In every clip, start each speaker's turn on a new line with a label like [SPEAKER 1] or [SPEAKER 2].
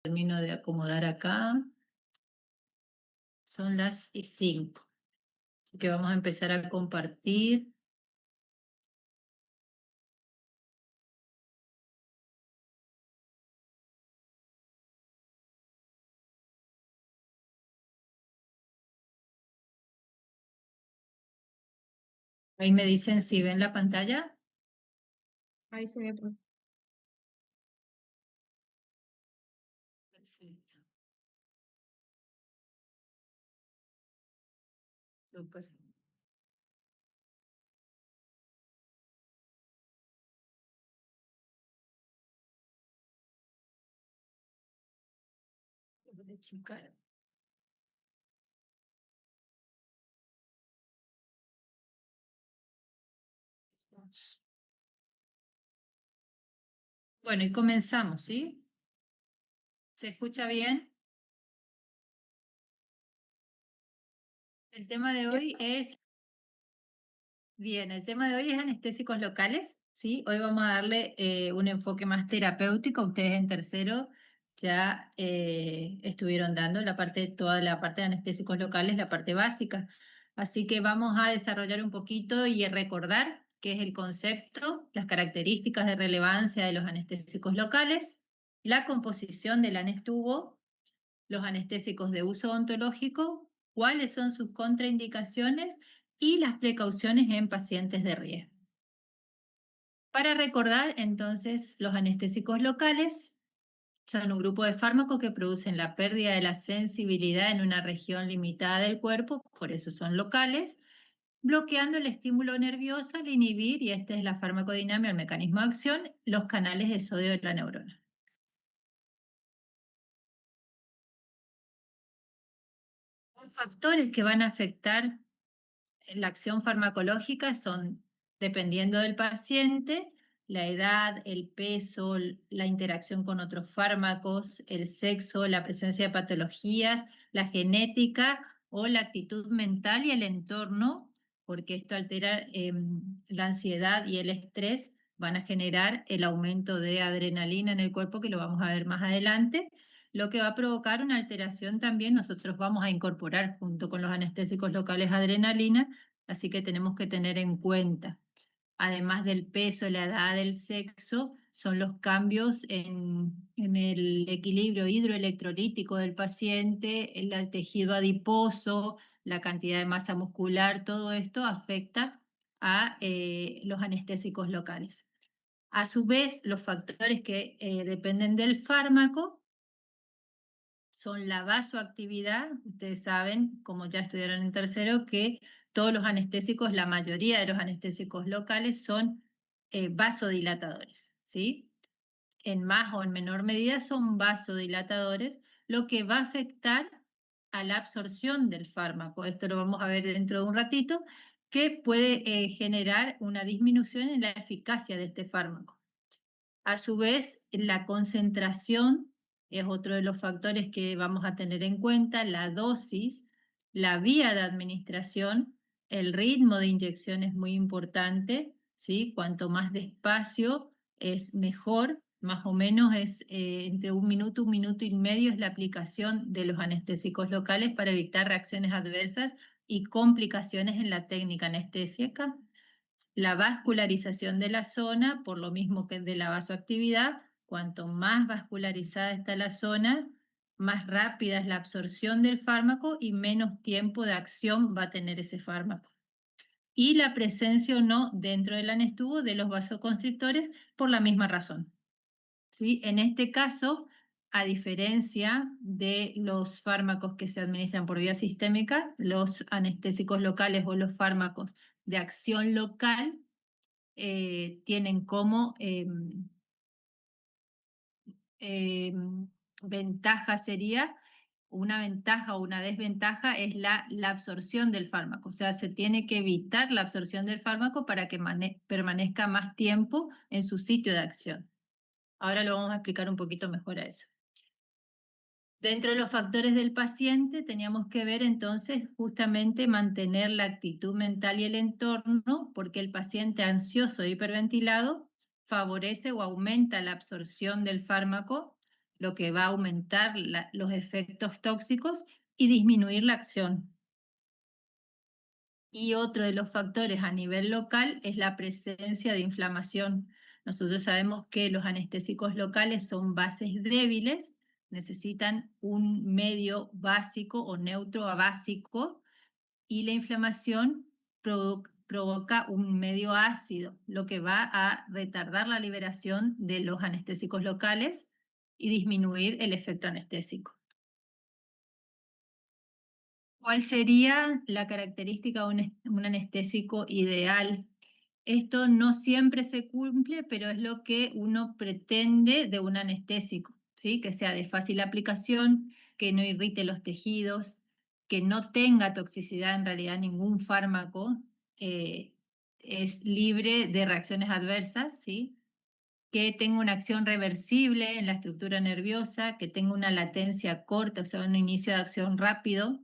[SPEAKER 1] termino de acomodar acá. Son las 5. Así que vamos a empezar a compartir. Ahí me dicen si ven la pantalla.
[SPEAKER 2] Ahí se ve, profe.
[SPEAKER 1] Perfecto. Súper. Voy a checar. Bueno, y comenzamos, ¿sí? ¿Se escucha bien? El tema de hoy es, bien, el tema de hoy es anestésicos locales, ¿sí? Hoy vamos a darle un enfoque más terapéutico. Ustedes en tercero ya estuvieron dando toda la parte de anestésicos locales, la parte básica. Así que vamos a desarrollar un poquito y recordar qué es el concepto, las características de relevancia de los anestésicos locales, la composición del anestubo, los anestésicos de uso odontológico, cuáles son sus contraindicaciones y las precauciones en pacientes de riesgo. Para recordar, entonces, los anestésicos locales son un grupo de fármacos que producen la pérdida de la sensibilidad en una región limitada del cuerpo, por eso son locales, bloqueando el estímulo nervioso al inhibir, y esta es la farmacodinámica, el mecanismo de acción, los canales de sodio de la neurona. Los factores que van a afectar la acción farmacológica son, dependiendo del paciente, la edad, el peso, la interacción con otros fármacos, el sexo, la presencia de patologías, la genética o la actitud mental y el entorno, porque esto altera la ansiedad y el estrés, van a generar el aumento de adrenalina en el cuerpo, que lo vamos a ver más adelante, lo que va a provocar una alteración también. Nosotros vamos a incorporar junto con los anestésicos locales adrenalina, así que tenemos que tener en cuenta, además del peso, la edad, el sexo, son los cambios en el equilibrio hidroelectrolítico del paciente, el tejido adiposo, la cantidad de masa muscular, todo esto afecta a los anestésicos locales. A su vez, los factores que dependen del fármaco son la vasoactividad. Ustedes saben, como ya estudiaron en tercero, que todos los anestésicos, la mayoría de los anestésicos locales son vasodilatadores, ¿sí? En más o en menor medida son vasodilatadores, lo que va a afectar a la absorción del fármaco. Esto lo vamos a ver dentro de un ratito, que puede generar una disminución en la eficacia de este fármaco. A su vez, la concentración es otro de los factores que vamos a tener en cuenta, la dosis, la vía de administración, el ritmo de inyección es muy importante, ¿sí? Cuanto más despacio es mejor, más o menos es entre un minuto y medio es la aplicación de los anestésicos locales para evitar reacciones adversas y complicaciones en la técnica anestésica. La vascularización de la zona, por lo mismo que de la vasoactividad, cuanto más vascularizada está la zona, más rápida es la absorción del fármaco y menos tiempo de acción va a tener ese fármaco. Y la presencia o no dentro del anestubo de los vasoconstrictores por la misma razón, ¿sí? En este caso, a diferencia de los fármacos que se administran por vía sistémica, los anestésicos locales o los fármacos de acción local tienen como ventaja sería, una ventaja o una desventaja es la absorción del fármaco. O sea, se tiene que evitar la absorción del fármaco para que permanezca más tiempo en su sitio de acción. Ahora lo vamos a explicar un poquito mejor a eso. Dentro de los factores del paciente teníamos que ver entonces justamente mantener la actitud mental y el entorno, porque el paciente ansioso e hiperventilado favorece o aumenta la absorción del fármaco, lo que va a aumentar los efectos tóxicos y disminuir la acción. Y otro de los factores a nivel local es la presencia de inflamación. Nosotros sabemos que los anestésicos locales son bases débiles, necesitan un medio básico o neutro a básico, y la inflamación provoca un medio ácido, lo que va a retardar la liberación de los anestésicos locales y disminuir el efecto anestésico. ¿Cuál sería la característica de un anestésico ideal? Esto no siempre se cumple, pero es lo que uno pretende de un anestésico, ¿sí? Que sea de fácil aplicación, que no irrite los tejidos, que no tenga toxicidad en realidad ningún fármaco, eh, es libre de reacciones adversas, ¿sí? Que tenga una acción reversible en la estructura nerviosa, que tenga una latencia corta, o sea, un inicio de acción rápido,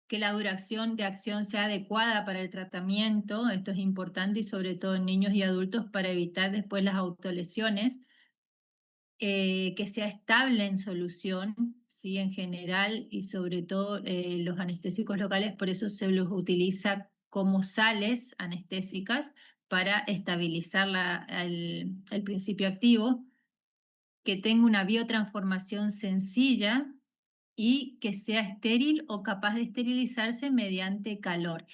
[SPEAKER 1] que la duración de acción sea adecuada para el tratamiento, esto es importante y sobre todo en niños y adultos para evitar después las autolesiones, que sea estable en solución, ¿sí? En general y sobre todo los anestésicos locales, por eso se los utiliza como sales anestésicas para estabilizar el principio activo, que tenga una biotransformación sencilla y que sea estéril o capaz de esterilizarse mediante calor.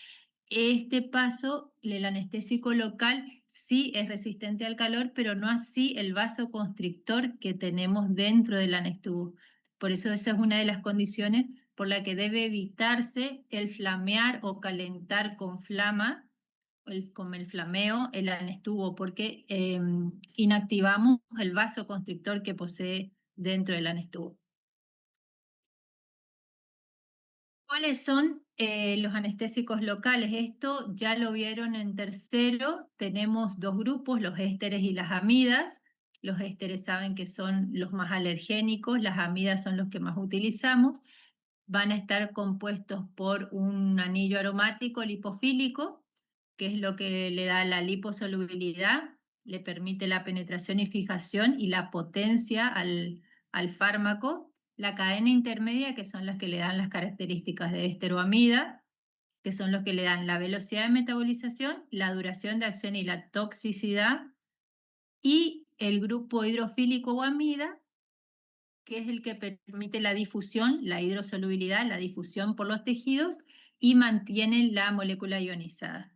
[SPEAKER 1] Este paso, el anestésico local, sí es resistente al calor, pero no así el vasoconstrictor que tenemos dentro del anestubo. Por eso esa es una de las condiciones por la que debe evitarse el flamear o calentar con flama, con el flameo, el anestubo, porque inactivamos el vasoconstrictor que posee dentro del anestubo. ¿Cuáles son los anestésicos locales? Esto ya lo vieron en tercero. Tenemos dos grupos, los ésteres y las amidas. Los ésteres saben que son los más alergénicos, las amidas son los que más utilizamos. Van a estar compuestos por un anillo aromático lipofílico, que es lo que le da la liposolubilidad, le permite la penetración y fijación y la potencia al fármaco. La cadena intermedia, que son las que le dan las características de esteroamida, que son los que le dan la velocidad de metabolización, la duración de acción y la toxicidad. Y el grupo hidrofílico o amida, que es el que permite la difusión, la hidrosolubilidad, la difusión por los tejidos y mantiene la molécula ionizada.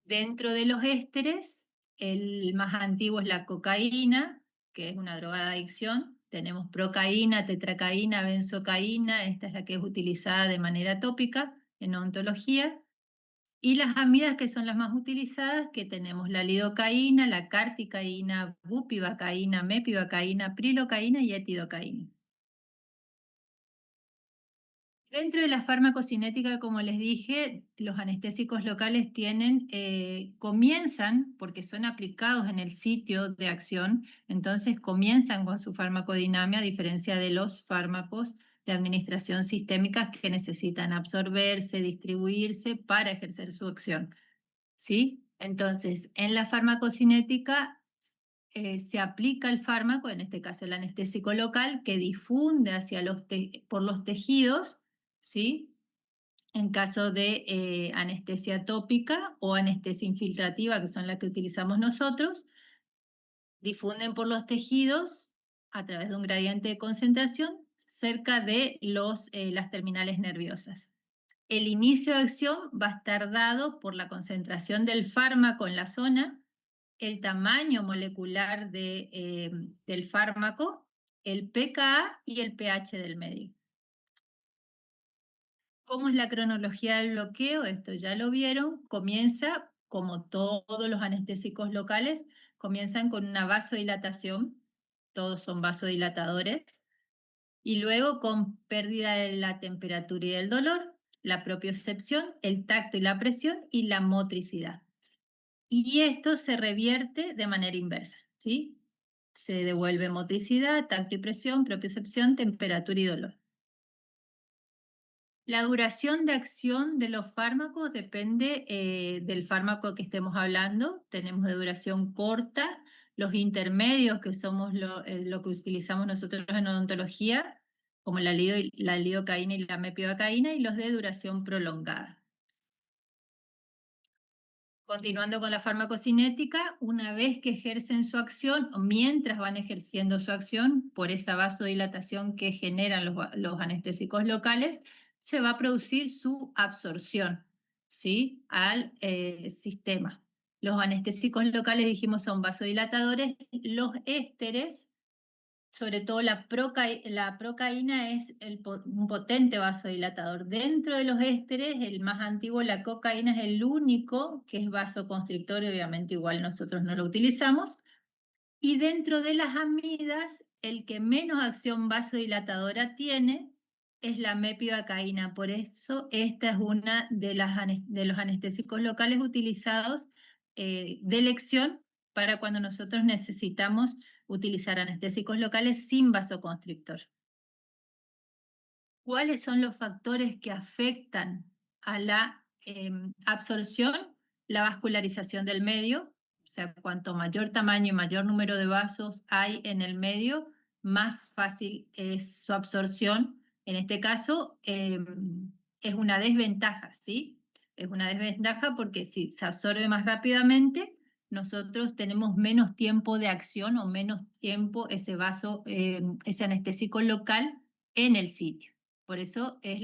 [SPEAKER 1] Dentro de los ésteres, el más antiguo es la cocaína, que es una droga de adicción. Tenemos procaína, tetracaína, benzocaína, esta es la que es utilizada de manera tópica en odontología. Y las amidas, que son las más utilizadas, que tenemos la lidocaína, la carticaína, bupivacaína, mepivacaína, prilocaína y etidocaína. Dentro de la farmacocinética, como les dije, los anestésicos locales comienzan, porque son aplicados en el sitio de acción, entonces comienzan con su farmacodinamia, a diferencia de los fármacos de administración sistémica que necesitan absorberse, distribuirse para ejercer su acción, ¿sí? Entonces, en la farmacocinética se aplica el fármaco, en este caso el anestésico local, que difunde por los tejidos, ¿sí? En caso de anestesia tópica o anestesia infiltrativa, que son las que utilizamos nosotros, difunden por los tejidos a través de un gradiente de concentración cerca de las terminales nerviosas. El inicio de acción va a estar dado por la concentración del fármaco en la zona, el tamaño molecular del fármaco, el pKa y el pH del medio. ¿Cómo es la cronología del bloqueo? Esto ya lo vieron. Comienza, como todos los anestésicos locales, comienzan con una vasodilatación, todos son vasodilatadores, y luego con pérdida de la temperatura y del dolor, la propiocepción, el tacto y la presión y la motricidad. Y esto se revierte de manera inversa, ¿sí? Se devuelve motricidad, tacto y presión, propiocepción, temperatura y dolor. La duración de acción de los fármacos depende del fármaco que estemos hablando. Tenemos de duración corta, los intermedios, que somos lo que utilizamos nosotros en odontología, como la lidocaína y la mepivacaína, y los de duración prolongada. Continuando con la farmacocinética, una vez que ejercen su acción, o mientras van ejerciendo su acción, por esa vasodilatación que generan los anestésicos locales, se va a producir su absorción, ¿sí?, al sistema. Los anestésicos locales, dijimos, son vasodilatadores. Los ésteres, sobre todo la procaína, es un potente vasodilatador. Dentro de los ésteres, el más antiguo, la cocaína, es el único que es vasoconstrictor, y obviamente igual nosotros no lo utilizamos. Y dentro de las amidas, el que menos acción vasodilatadora tiene es la mepivacaína. Por eso esta es una de los anestésicos locales utilizados de elección para cuando nosotros necesitamos utilizar anestésicos locales sin vasoconstrictor. ¿Cuáles son los factores que afectan a la absorción? La vascularización del medio, o sea, cuanto mayor tamaño y mayor número de vasos hay en el medio, más fácil es su absorción. En este caso, es una desventaja, ¿sí? Es una desventaja porque si se absorbe más rápidamente, nosotros tenemos menos tiempo de acción o menos tiempo ese vaso, ese anestésico local en el sitio. Por eso es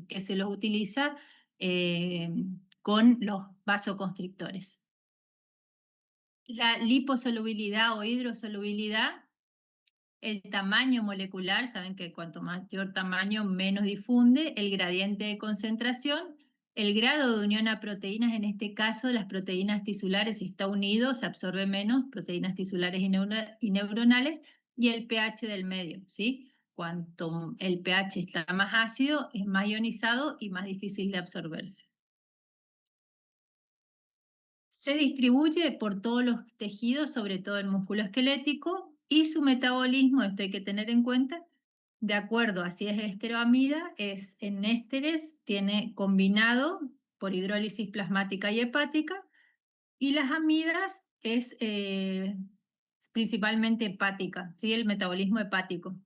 [SPEAKER 1] que se los utiliza con los vasoconstrictores. La liposolubilidad o hidrosolubilidad, el tamaño molecular, saben que cuanto mayor tamaño, menos difunde, el gradiente de concentración, el grado de unión a proteínas, en este caso las proteínas tisulares, si está unido se absorbe menos, proteínas tisulares y neuronales, y el pH del medio, ¿sí? Cuanto el pH está más ácido, es más ionizado y más difícil de absorberse. Se distribuye por todos los tejidos, sobre todo el músculo esquelético, y su metabolismo, esto hay que tener en cuenta, de acuerdo a si es esteroamida, es en ésteres, tiene combinado por hidrólisis plasmática y hepática, y las amidas es principalmente hepática, ¿sí? El metabolismo hepático.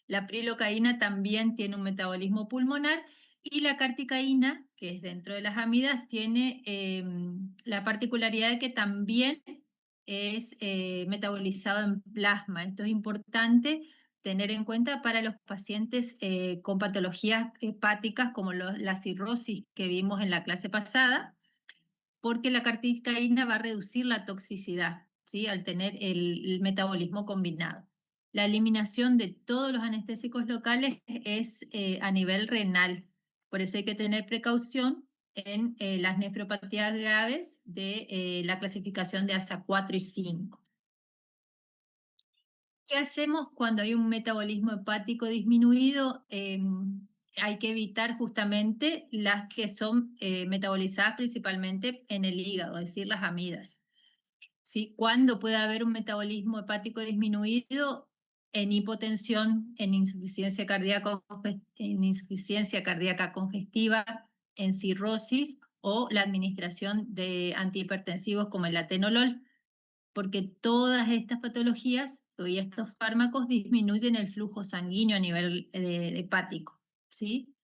[SPEAKER 1] La prilocaína también tiene un metabolismo pulmonar, y la carticaína, que es dentro de las amidas, tiene la particularidad de que también es metabolizado en plasma. Esto es importante tener en cuenta para los pacientes con patologías hepáticas como la cirrosis que vimos en la clase pasada, porque la carticaína va a reducir la toxicidad, ¿sí?, al tener el metabolismo combinado. La eliminación de todos los anestésicos locales es a nivel renal, por eso hay que tener precaución en las nefropatías graves de la clasificación de ASA 4 y 5. ¿Qué hacemos cuando hay un metabolismo hepático disminuido? Hay que evitar justamente las que son metabolizadas principalmente en el hígado, es decir, las amidas. ¿Sí? ¿Cuándo puede haber un metabolismo hepático disminuido? En hipotensión, en insuficiencia cardíaca congestiva, en cirrosis o la administración de antihipertensivos como el atenolol, porque todas estas patologías y estos fármacos disminuyen el flujo sanguíneo a nivel hepático, ¿sí?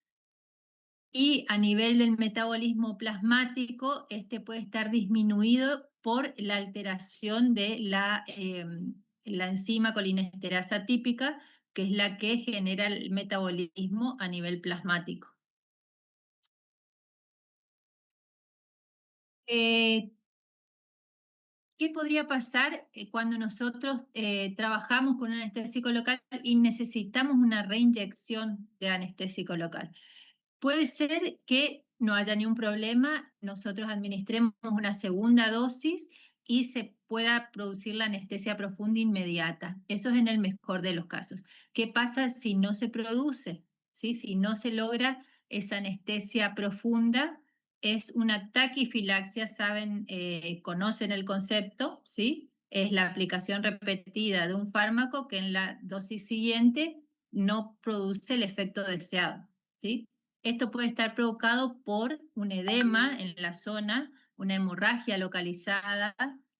[SPEAKER 1] Y a nivel del metabolismo plasmático, este puede estar disminuido por la alteración de la enzima colinesterasa típica, que es la que genera el metabolismo a nivel plasmático. Eh, ¿Qué podría pasar cuando nosotros trabajamos con un anestésico local y necesitamos una reinyección de anestésico local? Puede ser que no haya ningún problema, nosotros administremos una segunda dosis y se pueda producir la anestesia profunda inmediata. Eso es en el mejor de los casos. ¿Qué pasa si no se produce? ¿Sí? Si no se logra esa anestesia profunda, es una taquifilaxia, saben, conocen el concepto, ¿sí? Es la aplicación repetida de un fármaco que en la dosis siguiente no produce el efecto deseado, ¿sí? Esto puede estar provocado por un edema en la zona, una hemorragia localizada,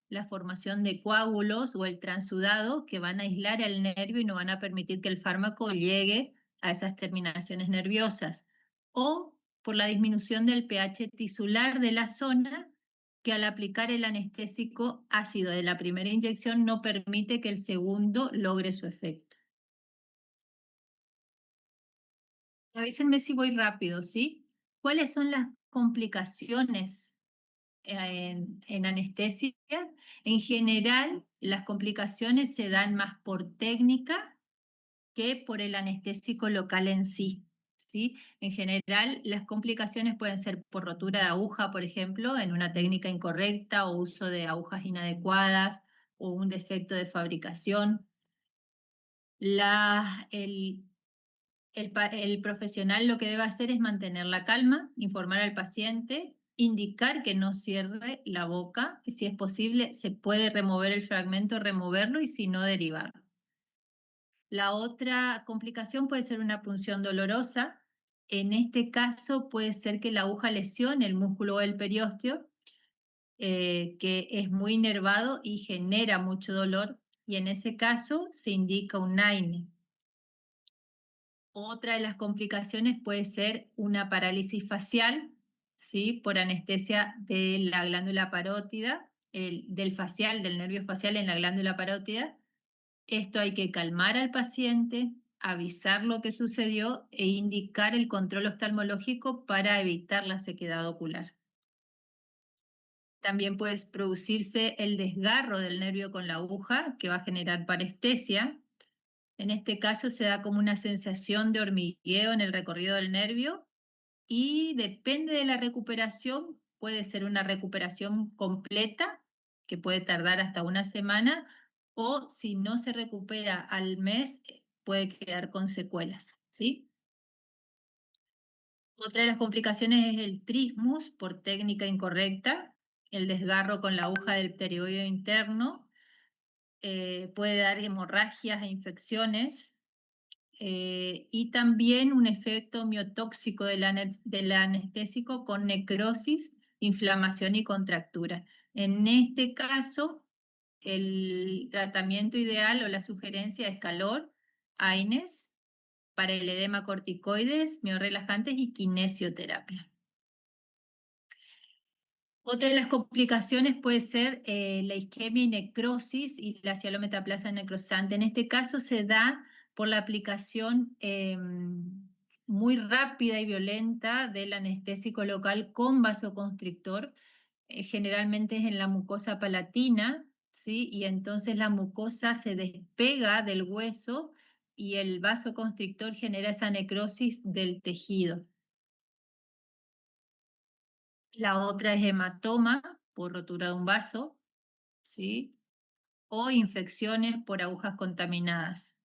[SPEAKER 1] la formación de coágulos o el transudado que van a aislar al nervio y no van a permitir que el fármaco llegue a esas terminaciones nerviosas. O por la disminución del pH tisular de la zona, que al aplicar el anestésico ácido de la primera inyección no permite que el segundo logre su efecto. Avísenme si voy rápido, ¿sí? ¿Cuáles son las complicaciones en anestesia? En general, las complicaciones se dan más por técnica que por el anestésico local en sí. ¿Sí? En general, las complicaciones pueden ser por rotura de aguja, por ejemplo, en una técnica incorrecta o uso de agujas inadecuadas o un defecto de fabricación. El profesional lo que debe hacer es mantener la calma, informar al paciente, indicar que no cierre la boca, y si es posible, se puede remover el fragmento, removerlo y si no, derivarlo. La otra complicación puede ser una punción dolorosa. En este caso puede ser que la aguja lesione el músculo del periósteo, que es muy inervado y genera mucho dolor, y en ese caso se indica un NAINE. Otra de las complicaciones puede ser una parálisis facial, ¿sí? Por anestesia de la glándula parótida, del facial, del nervio facial en la glándula parótida. Esto hay que calmar al paciente, avisar lo que sucedió e indicar el control oftalmológico para evitar la sequedad ocular. También puede producirse el desgarro del nervio con la aguja, que va a generar parestesia. En este caso se da como una sensación de hormigueo en el recorrido del nervio y depende de la recuperación, puede ser una recuperación completa, que puede tardar hasta una semana, o si no se recupera al mes, puede quedar con secuelas, ¿sí? Otra de las complicaciones es el trismus por técnica incorrecta, el desgarro con la aguja del pterigoideo interno, puede dar hemorragias e infecciones, y también un efecto miotóxico del anestésico con necrosis, inflamación y contractura. En este caso, el tratamiento ideal o la sugerencia es calor, AINES, para el edema corticoides, miorrelajantes y kinesioterapia. Otra de las complicaciones puede ser la isquemia y necrosis y la cialometaplasia necrosante. En este caso se da por la aplicación muy rápida y violenta del anestésico local con vasoconstrictor. Generalmente es en la mucosa palatina, ¿sí? Y entonces la mucosa se despega del hueso y el vasoconstrictor genera esa necrosis del tejido. La otra es hematoma por rotura de un vaso, ¿sí? O infecciones por agujas contaminadas.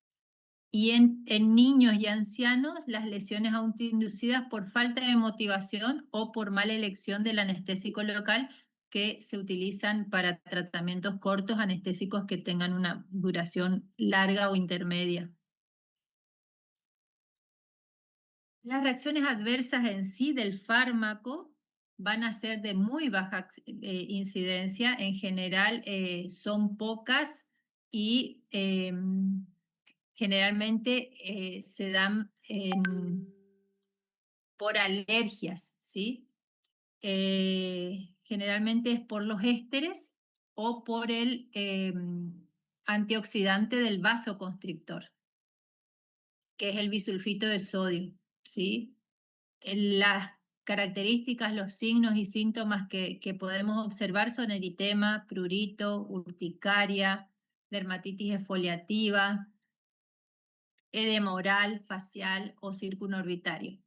[SPEAKER 1] Y en niños y ancianos, las lesiones autoinducidas por falta de motivación o por mala elección del anestésico local que se utilizan para tratamientos cortos, anestésicos que tengan una duración larga o intermedia. Las reacciones adversas en sí del fármaco van a ser de muy baja incidencia, en general son pocas y generalmente se dan por alergias, ¿sí? Generalmente es por los ésteres o por el antioxidante del vasoconstrictor, que es el bisulfito de sodio, ¿sí? Las características, los signos y síntomas que podemos observar son eritema, prurito, urticaria, dermatitis exfoliativa, edema oral, facial o circunorbitario.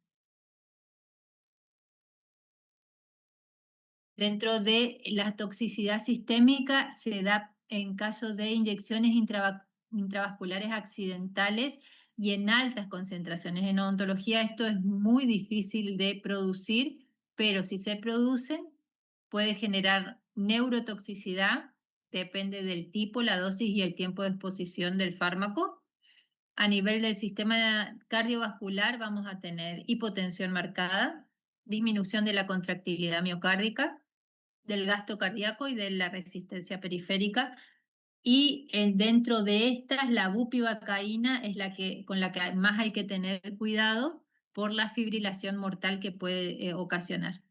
[SPEAKER 1] Dentro de la toxicidad sistémica se da en caso de inyecciones intravasculares accidentales y en altas concentraciones. En odontología esto es muy difícil de producir, pero si se producen puede generar neurotoxicidad, depende del tipo, la dosis y el tiempo de exposición del fármaco. A nivel del sistema cardiovascular vamos a tener hipotensión marcada, disminución de la contractilidad miocárdica, del gasto cardíaco y de la resistencia periférica. Y dentro de estas, la bupivacaína es con la que más hay que tener cuidado por la fibrilación mortal que puede ocasionar.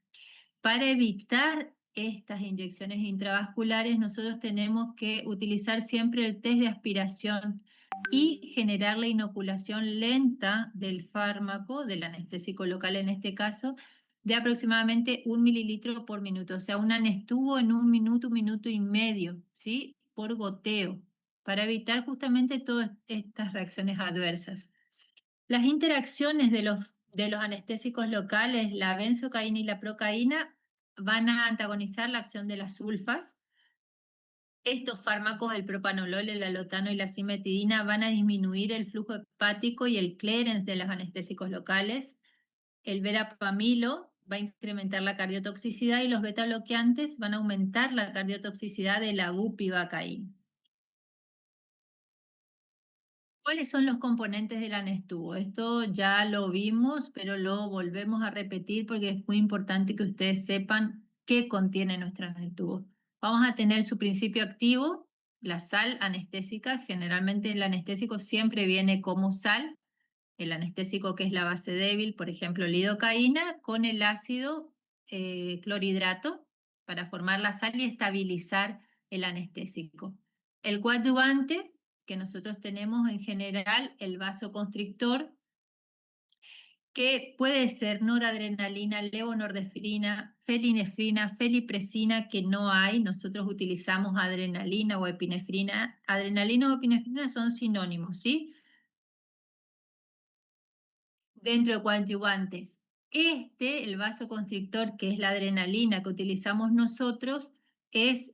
[SPEAKER 1] Para evitar estas inyecciones intravasculares, nosotros tenemos que utilizar siempre el test de aspiración y generar la inoculación lenta del fármaco, del anestésico local en este caso, de aproximadamente 1 mililitro por minuto, o sea, un anestubo en 1 minuto, 1 minuto y medio, ¿sí? Por goteo, para evitar justamente todas estas reacciones adversas. Las interacciones de los anestésicos locales, la benzocaína y la procaína, van a antagonizar la acción de las sulfas. Estos fármacos, el propanolol, el alotano y la cimetidina, van a disminuir el flujo hepático y el clearance de los anestésicos locales. El verapamilo va a incrementar la cardiotoxicidad y los beta bloqueantes van a aumentar la cardiotoxicidad de la bupivacaína. ¿Cuáles son los componentes del anestubo? Esto ya lo vimos, pero lo volvemos a repetir porque es muy importante que ustedes sepan qué contiene nuestro anestubo. Vamos a tener su principio activo, la sal anestésica. Generalmente el anestésico siempre viene como sal. El anestésico que es la base débil, por ejemplo, lidocaína, con el ácido clorhidrato para formar la sal y estabilizar el anestésico. El coadyuvante, que nosotros tenemos en general, el vasoconstrictor, que puede ser noradrenalina, levonorefrina, felinefrina, felipresina, que no hay. Nosotros utilizamos adrenalina o epinefrina. Adrenalina o epinefrina son sinónimos, ¿sí? Dentro de coadyuvantes. El vasoconstrictor, que es la adrenalina que utilizamos nosotros, es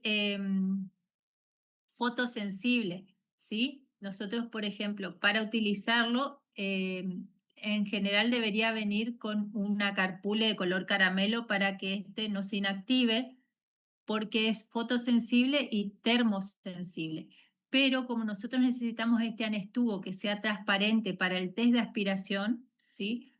[SPEAKER 1] fotosensible, ¿sí? Nosotros, por ejemplo, para utilizarlo, en general debería venir con una carpule de color caramelo para que no se inactive, porque es fotosensible y termosensible. Pero como nosotros necesitamos este anestubo que sea transparente para el test de aspiración, ¿sí?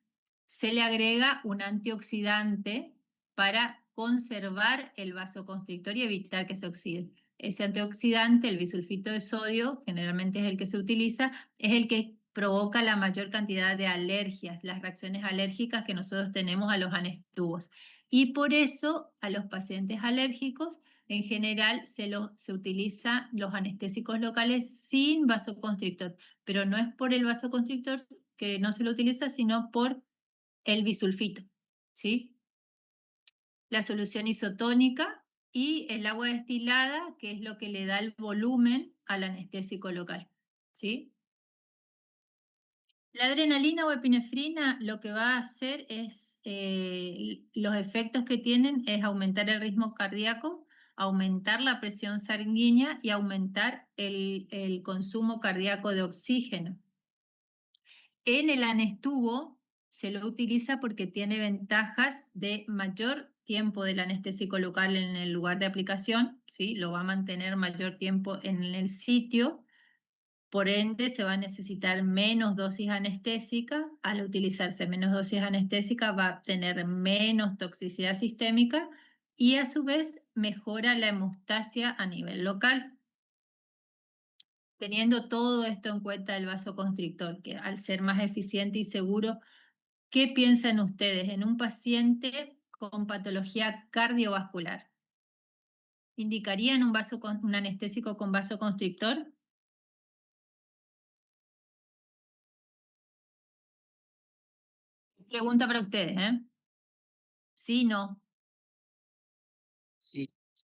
[SPEAKER 1] Se le agrega un antioxidante para conservar el vasoconstrictor y evitar que se oxide. Ese antioxidante, el bisulfito de sodio, generalmente es el que se utiliza, es el que provoca la mayor cantidad de alergias, las reacciones alérgicas que nosotros tenemos a los anestubos. Y por eso a los pacientes alérgicos, en general, se utilizan los anestésicos locales sin vasoconstrictor, pero no es por el vasoconstrictor que no se lo utiliza, sino por el bisulfito, ¿sí? La solución isotónica y el agua destilada, que es lo que le da el volumen al anestésico local, ¿sí? La adrenalina o epinefrina lo que va a hacer es, los efectos que tienen es aumentar el ritmo cardíaco, aumentar la presión sanguínea y aumentar el consumo cardíaco de oxígeno. En el anestubo se lo utiliza porque tiene ventajas de mayor tiempo del anestésico local en el lugar de aplicación, ¿sí? Lo va a mantener mayor tiempo en el sitio, por ende se va a necesitar menos dosis anestésica. Al utilizarse menos dosis anestésica va a tener menos toxicidad sistémica y a su vez mejora la hemostasia a nivel local. Teniendo todo esto en cuenta el vasoconstrictor, que al ser más eficiente y seguro, ¿qué piensan ustedes en un paciente con patología cardiovascular? ¿Indicarían un anestésico con vasoconstrictor? Pregunta para ustedes, ¿eh? Sí, no.
[SPEAKER 3] Sí,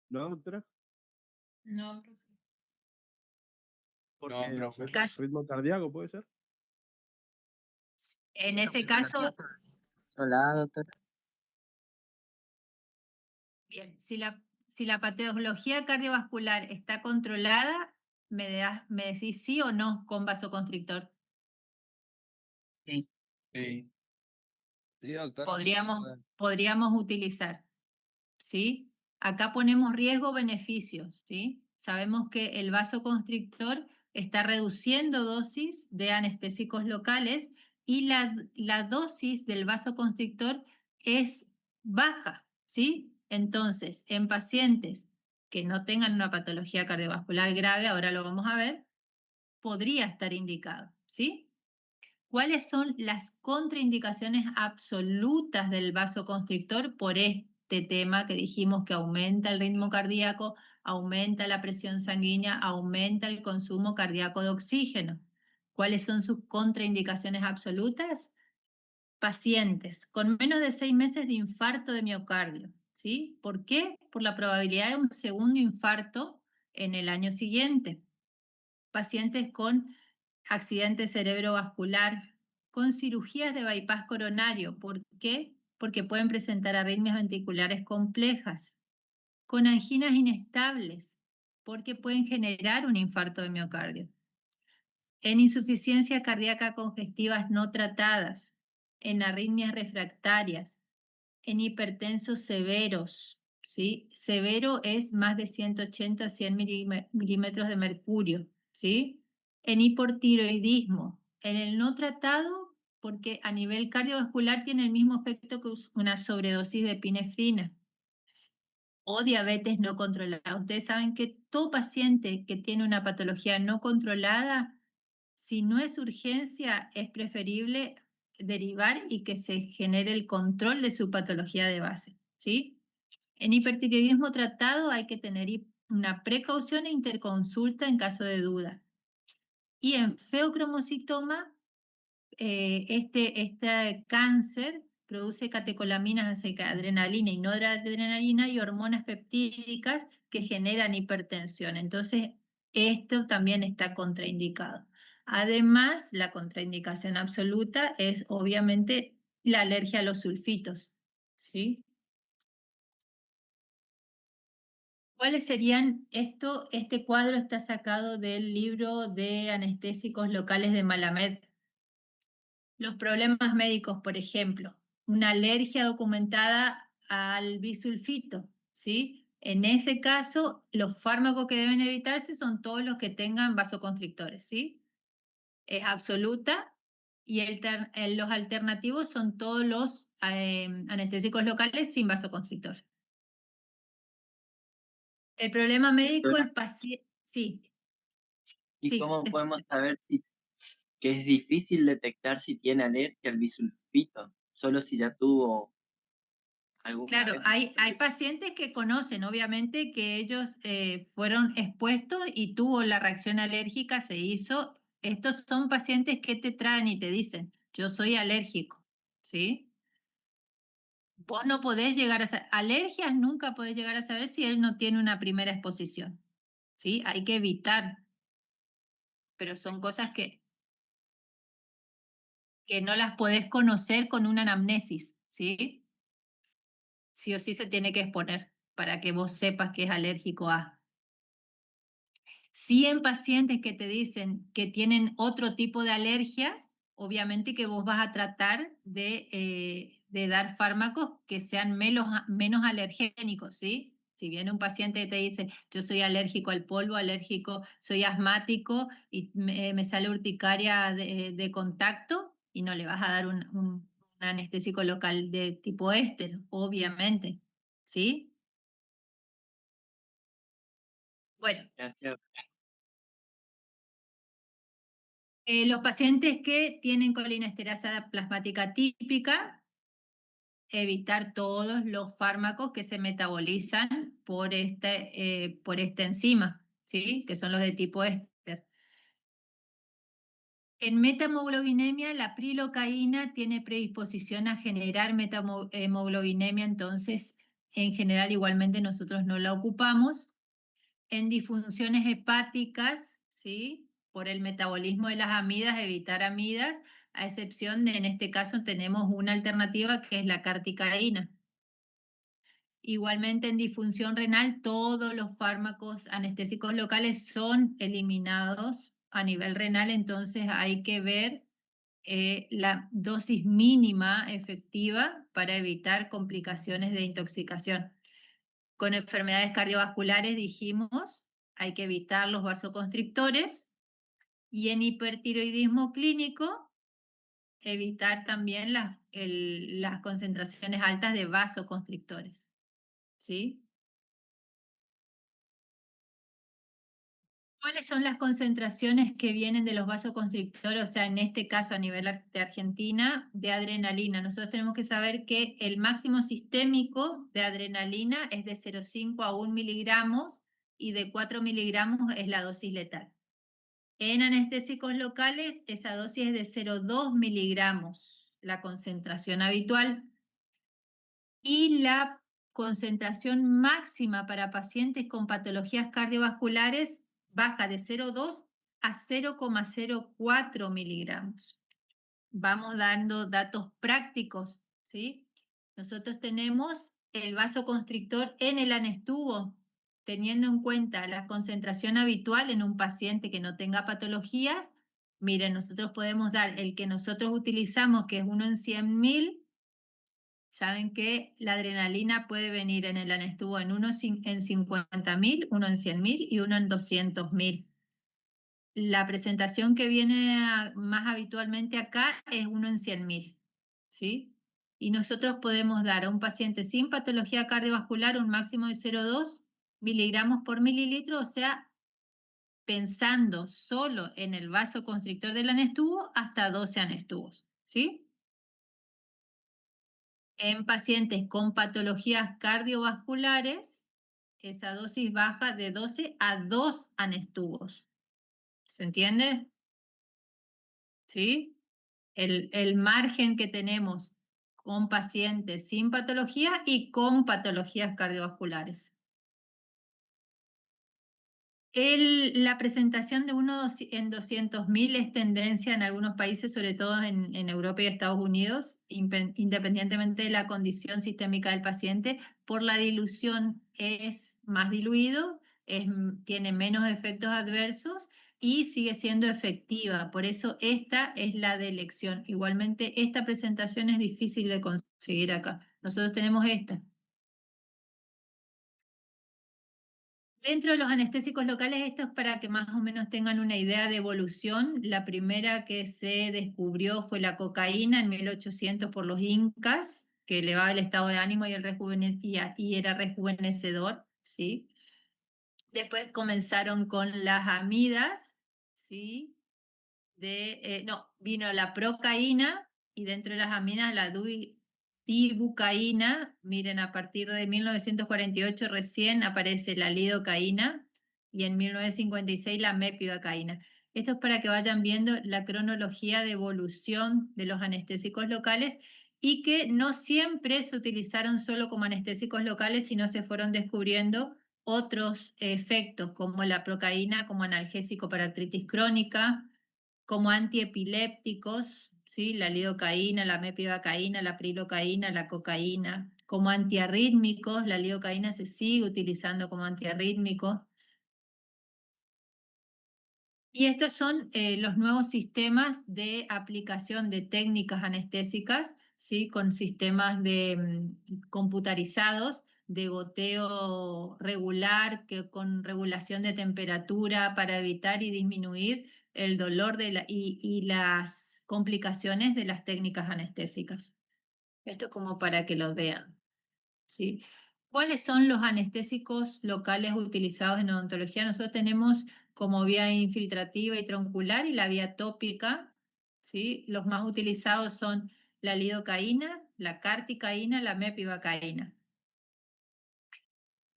[SPEAKER 4] ¿No, doctora?
[SPEAKER 1] No, profe.
[SPEAKER 4] Porque
[SPEAKER 3] no, profe.
[SPEAKER 4] ritmo cardíaco puede ser.
[SPEAKER 1] En ese caso,
[SPEAKER 3] Hola, doctora.
[SPEAKER 1] bien, si la patología cardiovascular está controlada, me decís sí o no con vasoconstrictor.
[SPEAKER 3] Sí. Sí. Sí, doctora.
[SPEAKER 1] Podríamos utilizar, ¿sí? Acá ponemos riesgo-beneficio, ¿sí? Sabemos que el vasoconstrictor está reduciendo dosis de anestésicos locales y la dosis del vasoconstrictor es baja, ¿sí? Entonces, en pacientes que no tengan una patología cardiovascular grave, ahora lo vamos a ver, podría estar indicado, ¿sí? ¿Cuáles son las contraindicaciones absolutas del vasoconstrictor por este tema que dijimos que aumenta el ritmo cardíaco, aumenta la presión sanguínea, aumenta el consumo cardíaco de oxígeno? ¿Cuáles son sus contraindicaciones absolutas? Pacientes con menos de 6 meses de infarto de miocardio, ¿sí? ¿Por qué? Por la probabilidad de un segundo infarto en el año siguiente. Pacientes con accidente cerebrovascular, con cirugías de bypass coronario. ¿Por qué? Porque pueden presentar arritmias ventriculares complejas, con anginas inestables, porque pueden generar un infarto de miocardio, en insuficiencia cardíaca congestivas no tratadas, en arritmias refractarias, en hipertensos severos, ¿sí? Severo es más de 180 a 100 milímetros de mercurio, ¿sí? En hipotiroidismo, en el no tratado, porque a nivel cardiovascular tiene el mismo efecto que una sobredosis de epinefrina, o diabetes no controlada. Ustedes saben que todo paciente que tiene una patología no controlada, si no es urgencia, es preferible derivar y que se genere el control de su patología de base, ¿sí? En hipertiroidismo tratado hay que tener una precaución e interconsulta en caso de duda. Y en feocromocitoma, este cáncer produce catecolaminas hacia adrenalina y noradrenalina y hormonas peptídicas que generan hipertensión. Entonces, esto también está contraindicado. Además, la contraindicación absoluta es obviamente la alergia a los sulfitos, ¿sí? ¿Cuáles serían esto? Este cuadro está sacado del libro de anestésicos locales de Malamed. Los problemas médicos, por ejemplo, una alergia documentada al bisulfito, ¿sí? En ese caso, los fármacos que deben evitarse son todos los que tengan vasoconstrictores, ¿sí? Es absoluta y los alternativos son todos los anestésicos locales sin vasoconstrictor. El problema médico, el paciente, sí.
[SPEAKER 3] ¿Y
[SPEAKER 1] Sí,
[SPEAKER 3] cómo podemos saber que es difícil detectar si tiene alergia al bisulfito? Solo si ya tuvo alguna
[SPEAKER 1] claro,
[SPEAKER 3] vez.
[SPEAKER 1] hay pacientes que conocen, obviamente, que ellos fueron expuestos y tuvo la reacción alérgica, se hizo. Estos son pacientes que te traen y te dicen, yo soy alérgico, ¿sí? Vos no podés llegar a saber, alergias nunca podés llegar a saber si él no tiene una primera exposición, ¿sí? Hay que evitar, pero son cosas que no las podés conocer con una anamnesis, ¿sí? Sí o sí se tiene que exponer para que vos sepas que es alérgico a. Sí, en pacientes que te dicen que tienen otro tipo de alergias, obviamente que vos vas a tratar de dar fármacos que sean menos alergénicos, ¿sí? Si viene un paciente y te dice, yo soy alérgico al polvo, soy asmático y me sale urticaria de contacto, y no le vas a dar un anestésico local de tipo éster, obviamente, ¿sí? Bueno,
[SPEAKER 3] Gracias.
[SPEAKER 1] los pacientes que tienen colinesterasa plasmática típica, evitar todos los fármacos que se metabolizan por esta enzima, ¿sí? Que son los de tipo éster. En metamoglobinemia, la prilocaína tiene predisposición a generar metamoglobinemia, entonces, en general, igualmente nosotros no la ocupamos. En disfunciones hepáticas, ¿sí? Por el metabolismo de las amidas, evitar amidas, a excepción de, en este caso, tenemos una alternativa que es la carticaína. Igualmente en disfunción renal, todos los fármacos anestésicos locales son eliminados a nivel renal, entonces hay que ver la dosis mínima efectiva para evitar complicaciones de intoxicación. Con enfermedades cardiovasculares dijimos, hay que evitar los vasoconstrictores, y en hipertiroidismo clínico, evitar también las concentraciones altas de vasoconstrictores, ¿sí? ¿Cuáles son las concentraciones que vienen de los vasoconstrictores, o sea, en este caso a nivel de Argentina, de adrenalina? Nosotros tenemos que saber que el máximo sistémico de adrenalina es de 0,5 a 1 miligramos y de 4 miligramos es la dosis letal. En anestésicos locales, esa dosis es de 0,2 miligramos, la concentración habitual. Y la concentración máxima para pacientes con patologías cardiovasculares baja de 0,2 a 0,04 miligramos. Vamos dando datos prácticos, ¿sí? Nosotros tenemos el vasoconstrictor en el anestubo, teniendo en cuenta la concentración habitual en un paciente que no tenga patologías. Miren, nosotros podemos dar el que nosotros utilizamos, que es 1 en 100.000. Saben que la adrenalina puede venir en el anestubo en 1 en 50.000, 1 en 100.000 y 1 en 200.000. La presentación que viene más habitualmente acá es 1 en 100.000, ¿sí? Y nosotros podemos dar a un paciente sin patología cardiovascular un máximo de 0,2 miligramos por mililitro, o sea, pensando solo en el vasoconstrictor del anestubo, hasta 12 anestubos, ¿sí? En pacientes con patologías cardiovasculares, esa dosis baja de 12 a 2 anestubos. ¿Se entiende? ¿Sí? El margen que tenemos con pacientes sin patología y con patologías cardiovasculares. La presentación de 1 en 200.000 es tendencia en algunos países, sobre todo en Europa y Estados Unidos, independientemente de la condición sistémica del paciente. Por la dilución es más diluido, tiene menos efectos adversos y sigue siendo efectiva. Por eso esta es la de elección. Igualmente, esta presentación es difícil de conseguir acá. Nosotros tenemos esta. Dentro de los anestésicos locales, esto es para que más o menos tengan una idea de evolución. La primera que se descubrió fue la cocaína en 1800 por los incas, que elevaba el estado de ánimo y era rejuvenecedor, ¿sí? Después comenzaron con las amidas, ¿sí? Vino la procaína y dentro de las amidas la dibucaína. Miren, a partir de 1948 recién aparece la lidocaína y en 1956 la mepivacaína. Esto es para que vayan viendo la cronología de evolución de los anestésicos locales y que no siempre se utilizaron solo como anestésicos locales, sino se fueron descubriendo otros efectos como la procaína como analgésico para artritis crónica, como antiepilépticos, ¿sí? La lidocaína, la mepivacaína, la prilocaína, la cocaína. Como antiarrítmicos, la lidocaína se sigue utilizando como antiarrítmico. Y estos son los nuevos sistemas de aplicación de técnicas anestésicas, ¿sí? Con sistemas computarizados de goteo regular, con regulación de temperatura para evitar y disminuir el dolor y las complicaciones de las técnicas anestésicas. Esto como para que lo vean, ¿sí? ¿Cuáles son los anestésicos locales utilizados en odontología? Nosotros tenemos como vía infiltrativa y troncular y la vía tópica, ¿sí? Los más utilizados son la lidocaína, la carticaína, la mepivacaína.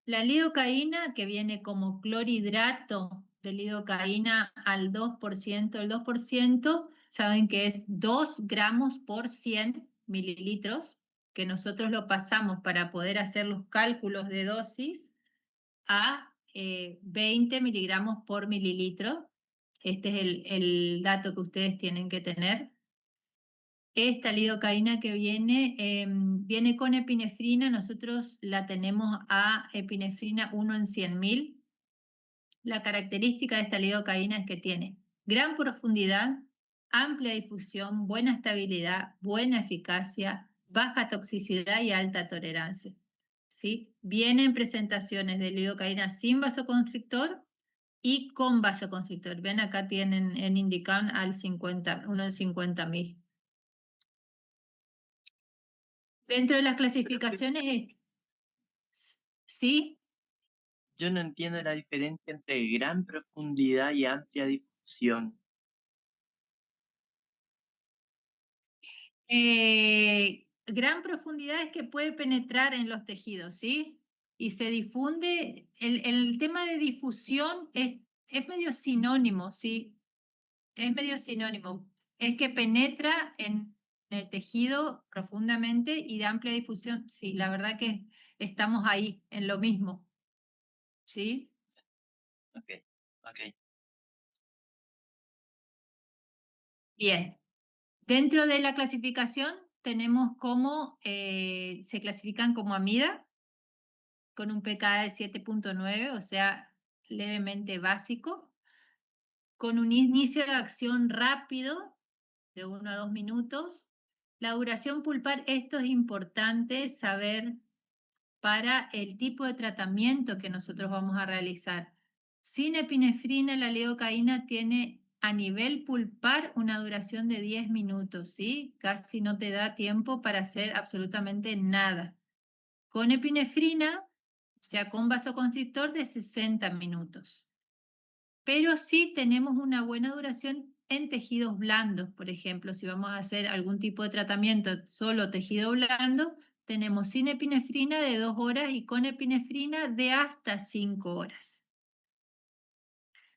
[SPEAKER 1] La lidocaína, que viene como clorhidrato de lidocaína al 2%, el 2% saben que es 2 gramos por 100 mililitros, que nosotros lo pasamos para poder hacer los cálculos de dosis a 20 miligramos por mililitro. Este es el dato que ustedes tienen que tener. Esta lidocaína que viene con epinefrina, nosotros la tenemos a epinefrina 1 en 100.000. La característica de esta lidocaína es que tiene gran profundidad, amplia difusión, buena estabilidad, buena eficacia, baja toxicidad y alta tolerancia, ¿sí? Viene en presentaciones de lidocaína sin vasoconstrictor y con vasoconstrictor. Ven, acá tienen en Indican al 50, 1 en 50.000. Dentro de las clasificaciones, ¿Sí?
[SPEAKER 3] Yo no entiendo la diferencia entre gran profundidad y amplia difusión.
[SPEAKER 1] Gran profundidad es que puede penetrar en los tejidos, ¿sí? Y se difunde. El tema de difusión es medio sinónimo, ¿sí? Es medio sinónimo. Es que penetra en el tejido profundamente, y de amplia difusión, sí, la verdad que estamos ahí, en lo mismo, ¿sí?
[SPEAKER 3] Ok, ok.
[SPEAKER 1] Bien. Dentro de la clasificación tenemos cómo se clasifican como amida, con un pKa de 7.9, o sea, levemente básico, con un inicio de acción rápido, de 1 a 2 minutos. La duración pulpar, esto es importante saber para el tipo de tratamiento que nosotros vamos a realizar. Sin epinefrina, la lidocaína tiene a nivel pulpar una duración de 10 minutos, ¿sí? Casi no te da tiempo para hacer absolutamente nada. Con epinefrina, o sea, con vasoconstrictor, de 60 minutos. Pero sí tenemos una buena duración en tejidos blandos. Por ejemplo, si vamos a hacer algún tipo de tratamiento solo tejido blando, tenemos sin epinefrina de 2 horas y con epinefrina de hasta 5 horas.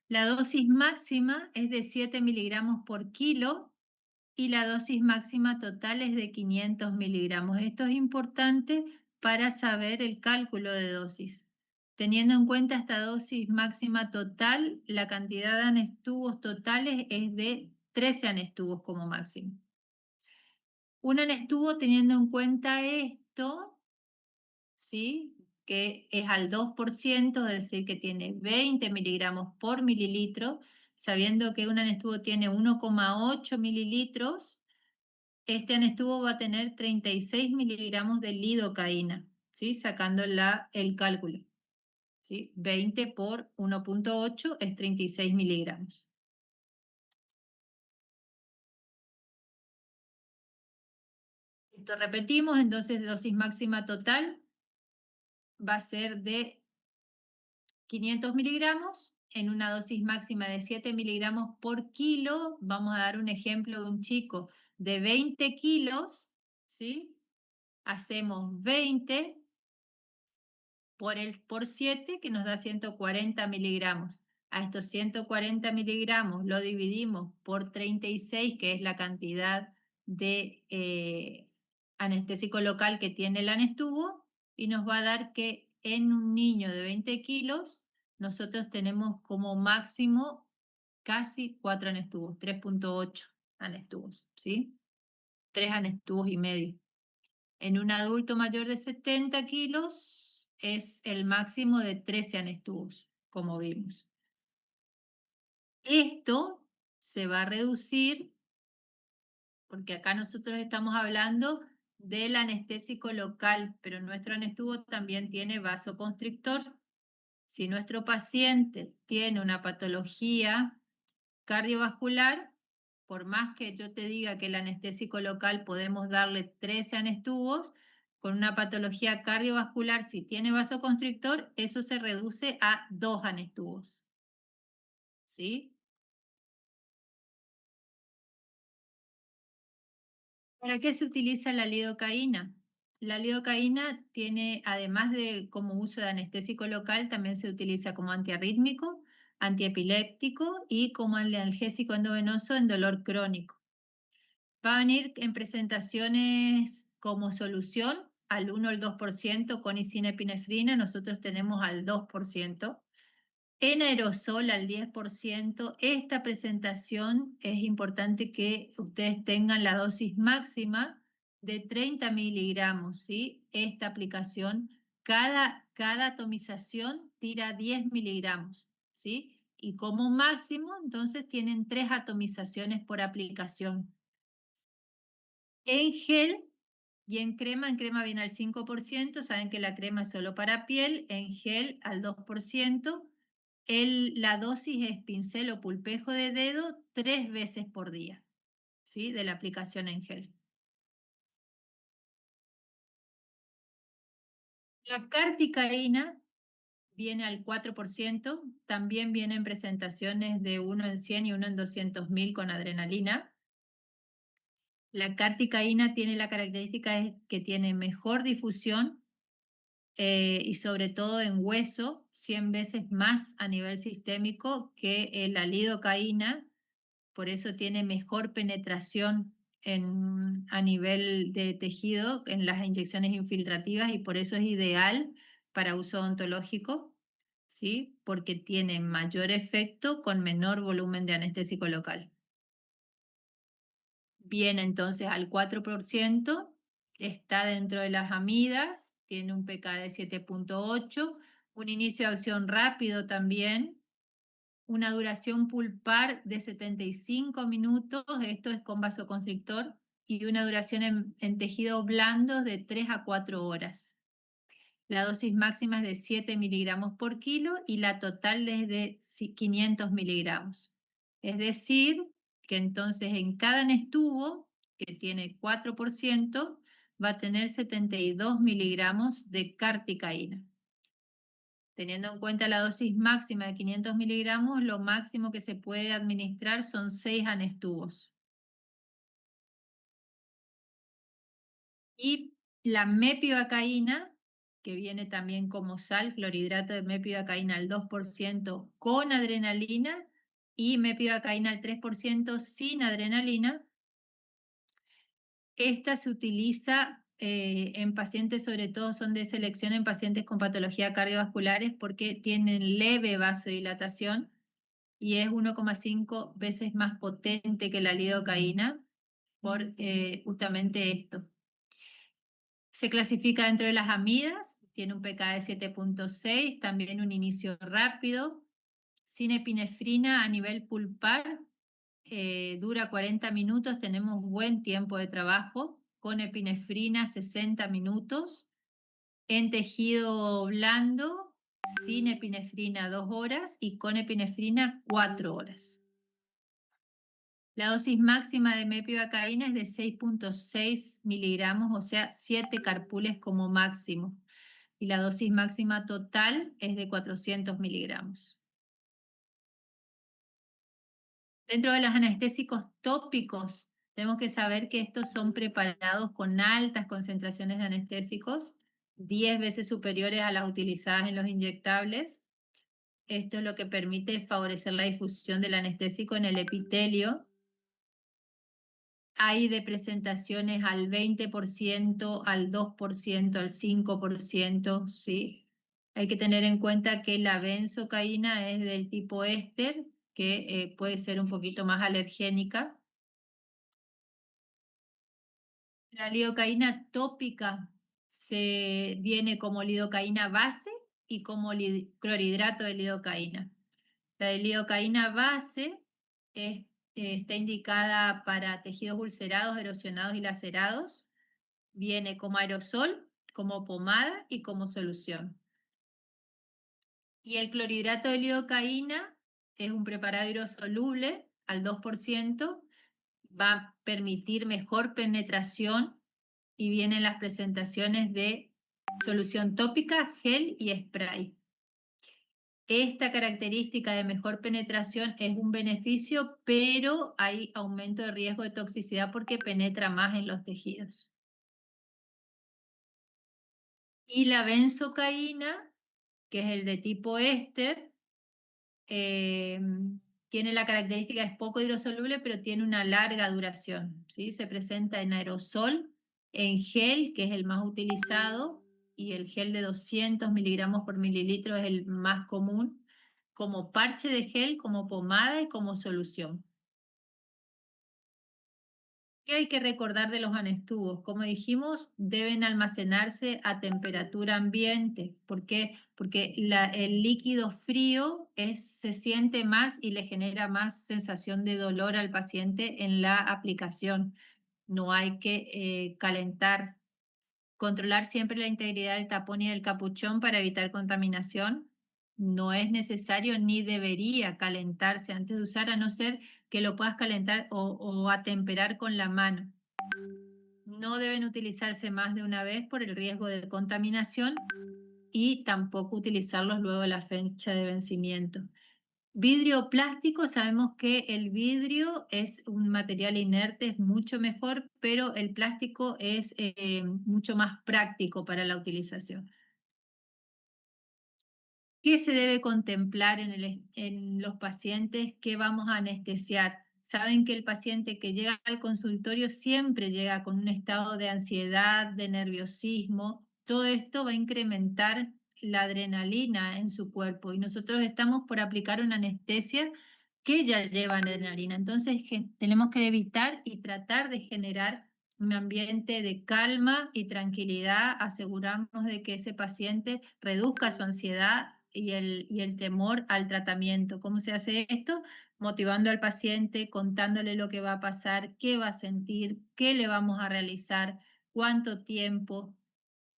[SPEAKER 1] La dosis máxima es de 7 miligramos por kilo y la dosis máxima total es de 500 miligramos. Esto es importante para saber el cálculo de dosis. Teniendo en cuenta esta dosis máxima total, la cantidad de anestubos totales es de 13 anestubos como máximo. Un anestubo, teniendo en cuenta esto, ¿sí?, que es al 2%, es decir, que tiene 20 miligramos por mililitro, sabiendo que un anestubo tiene 1,8 mililitros, este anestubo va a tener 36 miligramos de lidocaína, ¿sí?, sacando el cálculo, ¿sí? 20 por 1,8 es 36 miligramos. Esto repetimos, entonces dosis máxima total va a ser de 500 miligramos en una dosis máxima de 7 miligramos por kilo. Vamos a dar un ejemplo de un chico de 20 kilos, ¿sí? Hacemos 20 por 7, que nos da 140 miligramos. A estos 140 miligramos lo dividimos por 36, que es la cantidad de anestésico local que tiene el anestubo, y nos va a dar que en un niño de 20 kilos nosotros tenemos como máximo casi 4 anestubos, 3,8 anestubos, ¿sí? 3 anestubos y medio. En un adulto mayor de 70 kilos es el máximo de 13 anestubos, como vimos. Esto se va a reducir, porque acá nosotros estamos hablando del anestésico local, pero nuestro anestubo también tiene vasoconstrictor. Si nuestro paciente tiene una patología cardiovascular, por más que yo te diga que el anestésico local podemos darle 13 anestubos, con una patología cardiovascular, si tiene vasoconstrictor, eso se reduce a 2 anestubos, ¿sí? ¿Para qué se utiliza la lidocaína? La lidocaína tiene, además de como uso de anestésico local, también se utiliza como antiarrítmico, antiepiléptico y como analgésico endovenoso en dolor crónico. Va a venir en presentaciones como solución al 1 o al 2%, con y sin epinefrina. Nosotros tenemos al 2%. En aerosol al 10%. Esta presentación es importante que ustedes tengan la dosis máxima de 30 miligramos, ¿sí? Esta aplicación, cada atomización tira 10 miligramos, ¿sí? Y como máximo, entonces tienen 3 atomizaciones por aplicación. En gel y en crema viene al 5%, saben que la crema es solo para piel, en gel al 2%. La dosis es pincel o pulpejo de dedo 3 veces por día, ¿sí?, de la aplicación en gel. La carticaína viene al 4%, también viene en presentaciones de 1 en 100 y 1 en 200.000 con adrenalina. La carticaína tiene la característica de que tiene mejor difusión y sobre todo en hueso, 100 veces más a nivel sistémico que la lidocaína, por eso tiene mejor penetración a nivel de tejido en las inyecciones infiltrativas y por eso es ideal para uso odontológico, ¿sí? Porque tiene mayor efecto con menor volumen de anestésico local. Viene entonces al 4%, está dentro de las amidas, tiene un pK de 7.8, un inicio de acción rápido también, una duración pulpar de 75 minutos, esto es con vasoconstrictor, y una duración en tejidos blandos de 3 a 4 horas. La dosis máxima es de 7 miligramos por kilo y la total es de 500 miligramos. Es decir, que entonces en cada anestubo, que tiene 4%, va a tener 72 miligramos de carticaína. Teniendo en cuenta la dosis máxima de 500 miligramos, lo máximo que se puede administrar son 6 anestubos. Y la mepivacaína, que viene también como sal, clorhidrato de mepivacaína al 2% con adrenalina y mepivacaína al 3% sin adrenalina. Esta se utiliza en pacientes, sobre todo son de selección en pacientes con patologías cardiovasculares porque tienen leve vasodilatación y es 1,5 veces más potente que la lidocaína por justamente esto. Se clasifica dentro de las amidas, tiene un pK de 7.6, también un inicio rápido, sin epinefrina a nivel pulpar, dura 40 minutos, tenemos buen tiempo de trabajo, con epinefrina 60 minutos, en tejido blando, sin epinefrina 2 horas y con epinefrina 4 horas. La dosis máxima de mepivacaína es de 6.6 miligramos, o sea, 7 carpules como máximo. Y la dosis máxima total es de 400 miligramos. Dentro de los anestésicos tópicos, tenemos que saber que estos son preparados con altas concentraciones de anestésicos, 10 veces superiores a las utilizadas en los inyectables. Esto es lo que permite favorecer la difusión del anestésico en el epitelio. Hay de presentaciones al 20%, al 2%, al 5%, ¿sí? Hay que tener en cuenta que la benzocaína es del tipo éster, que puede ser un poquito más alergénica. La lidocaína tópica viene como lidocaína base y como clorhidrato de lidocaína. La de lidocaína base está indicada para tejidos ulcerados, erosionados y lacerados. Viene como aerosol, como pomada y como solución. Y el clorhidrato de lidocaína es un preparado hidrosoluble al 2%, va a permitir mejor penetración y vienen las presentaciones de solución tópica, gel y spray. Esta característica de mejor penetración es un beneficio, pero hay aumento de riesgo de toxicidad porque penetra más en los tejidos. Y la benzocaína, que es el de tipo éster, tiene la característica, es poco hidrosoluble, pero tiene una larga duración, ¿sí? Se presenta en aerosol, en gel, que es el más utilizado, y el gel de 200 miligramos por mililitro es el más común, como parche de gel, como pomada y como solución. ¿Qué hay que recordar de los anestubos? Como dijimos, deben almacenarse a temperatura ambiente. ¿Por qué? Porque el líquido frío se siente más y le genera más sensación de dolor al paciente en la aplicación. No hay que calentar. Controlar siempre la integridad del tapón y del capuchón para evitar contaminación. No es necesario ni debería calentarse antes de usar, a no ser que lo puedas calentar o atemperar con la mano. No deben utilizarse más de una vez por el riesgo de contaminación y tampoco utilizarlos luego de la fecha de vencimiento. Vidrio plástico, sabemos que el vidrio es un material inerte, es mucho mejor, pero el plástico es mucho más práctico para la utilización. ¿Qué se debe contemplar en los pacientes que vamos a anestesiar? Saben que el paciente que llega al consultorio siempre llega con un estado de ansiedad, de nerviosismo. Todo esto va a incrementar la adrenalina en su cuerpo y nosotros estamos por aplicar una anestesia que ya lleva adrenalina. Entonces tenemos que evitar y tratar de generar un ambiente de calma y tranquilidad, asegurarnos de que ese paciente reduzca su ansiedad y el temor al tratamiento. ¿Cómo se hace esto? Motivando al paciente, contándole lo que va a pasar, qué va a sentir, qué le vamos a realizar, cuánto tiempo,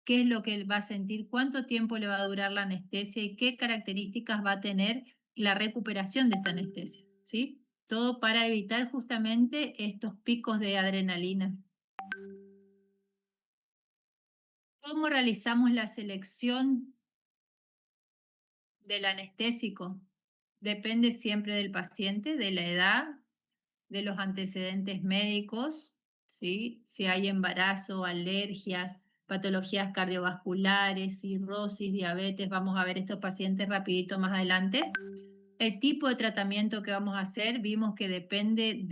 [SPEAKER 1] qué es lo que él va a sentir, cuánto tiempo le va a durar la anestesia y qué características va a tener la recuperación de esta anestesia, ¿sí? Todo para evitar justamente estos picos de adrenalina. ¿Cómo realizamos la selección del anestésico? Depende siempre del paciente, de la edad, de los antecedentes médicos, ¿sí? Si hay embarazo, alergias, patologías cardiovasculares, cirrosis, diabetes, vamos a ver estos pacientes rapidito más adelante. El tipo de tratamiento que vamos a hacer, vimos que depende